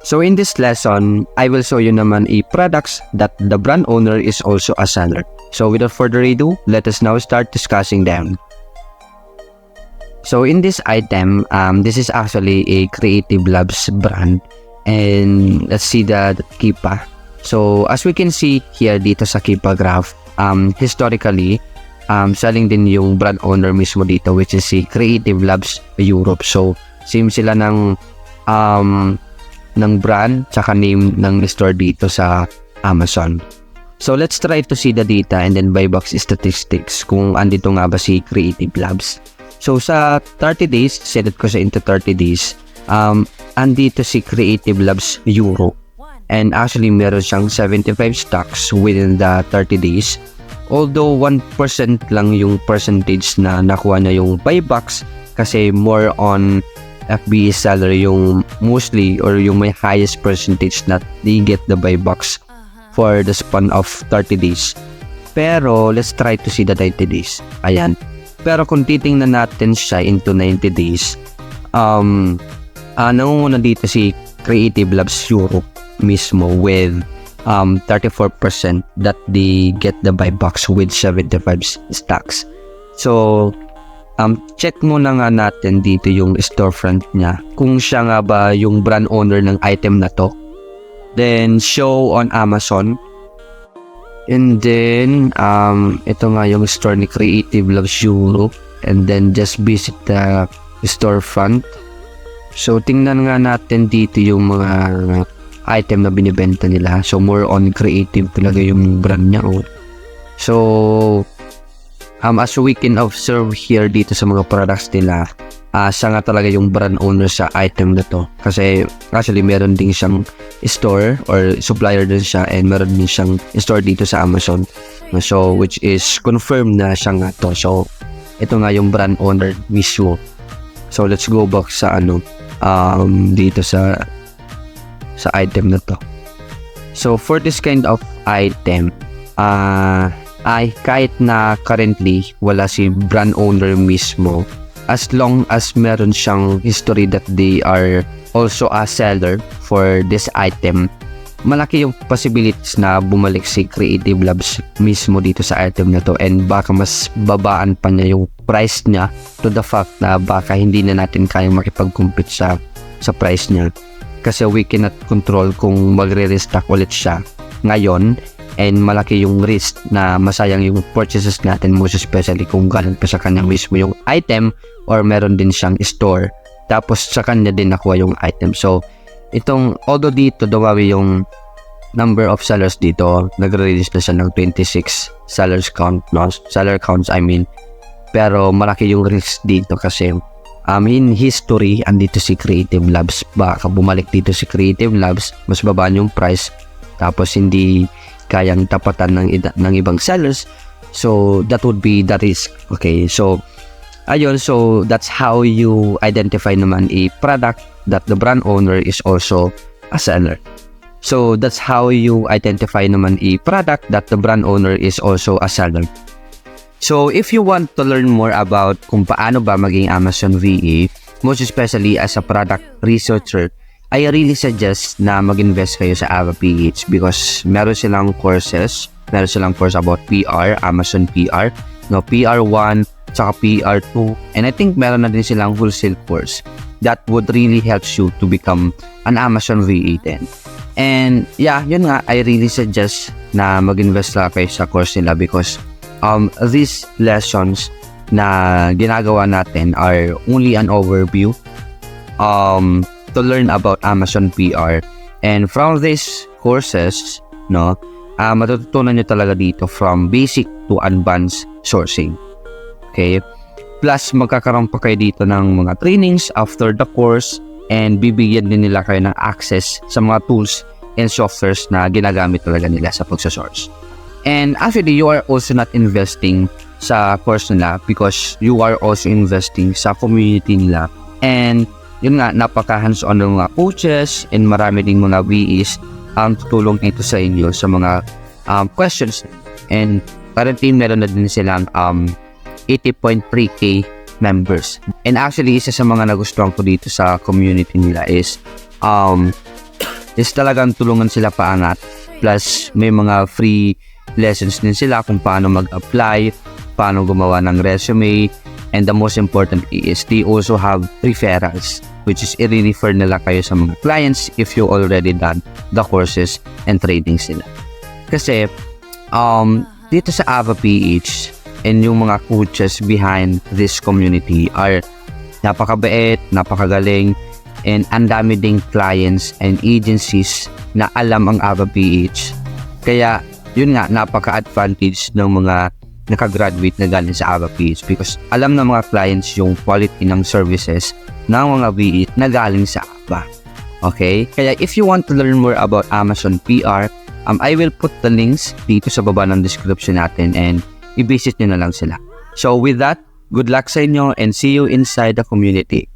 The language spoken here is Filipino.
So in this lesson, I will show you naman a products that the brand owner is also a seller. So without further ado, let us now start discussing them. So in this item, this is actually a Creative Labs brand, and let's see the Kipa. So as we can see here dito sa Kipa graph, historically, selling din yung brand owner mismo dito, which is si Creative Labs Europe. So same sila ng brand tsaka name ng store dito sa Amazon. So let's try to see the data and then buy box statistics kung andito nga ba si Creative Labs. So sa 30 days, set ko sa into 30 days, andito si Creative Labs Europe. And actually meron siyang 75 stocks within the 30 days. Although 1% lang yung percentage na nakuha na yung buy box, kasi more on FBA seller yung mostly or yung may highest percentage na they get the buy box for the span of 30 days. Pero let's try to see the 90 days. Ayan. Pero kung titingnan natin siya into 90 days, nangunguna dito si Creative Labs Europe mismo with 34% that they get the buy box with 75 stocks. So check muna nga natin dito yung storefront niya, kung siya nga ba yung brand owner ng item na to. Then show on Amazon, and then ito nga yung store ni Creative Labs Europe, and then just visit the storefront. So tingnan nga natin dito yung mga item na binibenta nila. So more on creative talaga yung brand niya. So as we can observe here dito sa mga products nila, siya nga talaga yung brand owner sa item na to. Kasi actually meron din siyang store or supplier din siya, and meron din siyang store dito sa Amazon. So which is confirmed na siya nga to. So ito nga yung brand owner mismo. So let's go back sa dito sa item na to. So for this kind of item, ay kahit na currently wala si brand owner mismo, as long as meron siyang history that they are also a seller for this item, malaki yung possibilities na bumalik si Creative Labs mismo dito sa item na to, and baka mas babaan pa niya yung price niya to the fact na baka hindi na natin kayang makipag-compete sa price niya, kasi we cannot control kung magre-restock ulit siya ngayon, and malaki yung risk na masayang yung purchases natin, most especially kung galing pa sa kanya mismo yung item or meron din siyang store tapos sa kanya din nakuha yung item. So itong, although dito dumami yung number of sellers dito, nagre-release na siya ng 26 seller counts I mean, pero malaki yung risk dito kasi in history andito si Creative Labs, baka bumalik dito si Creative Labs, mas babaan yung price tapos hindi kayang tapatan ng ibang sellers. So that would be the risk. Okay, so ayun, so that's how you identify naman a product that the brand owner is also a seller. So that's how you identify naman a product that the brand owner is also a seller. So if you want to learn more about kung paano ba maging Amazon VA, most especially as a product researcher, I really suggest na mag-invest kayo sa AvaPH, because meron silang courses. Meron silang course about PR, Amazon PR, PR1, saka PR2, and I think meron na din silang wholesale course that would really help you to become an Amazon VA then. And yeah, yun nga, I really suggest na mag-invest lang kayo sa course nila, because these lessons na ginagawa natin are only an overview to learn about Amazon PR, and from these courses matututunan nyo talaga dito from basic to advanced sourcing. Okay, plus magkakaroon pa kayo dito ng mga trainings after the course, and bibigyan din nila kayo ng access sa mga tools and softwares na ginagamit talaga nila sa pagsasource. And actually you are also not investing sa course nila, because you are also investing sa community nila, and yun nga, napaka hands-on ng mga coaches and marami ding mga VEs tutulong ito sa inyo sa mga questions. And currently meron na din silang 80.3k members. And actually isa sa mga nagustuhan ko dito sa community nila is is talagang tulungan sila paangat. Plus, may mga free lessons din sila kung paano mag-apply, paano gumawa ng resume, and the most important is they also have referrals, which is i-refer nila kayo sa mga clients if you already done the courses and training sila. Kasi, dito sa Ava PH and yung mga coaches behind this community are napakabait, napakagaling, and ang dami ding clients and agencies na alam ang Ava PH. Kaya, yun nga, napaka-advantage ng mga nakagraduate na galing sa Ava PH because alam ng mga clients yung quality ng services ng mga PH na galing sa Ava. Okay? Kaya if you want to learn more about Amazon PR, I will put the links dito sa baba ng description natin and i-visit nyo na lang sila. So with that, good luck sa inyo and see you inside the community.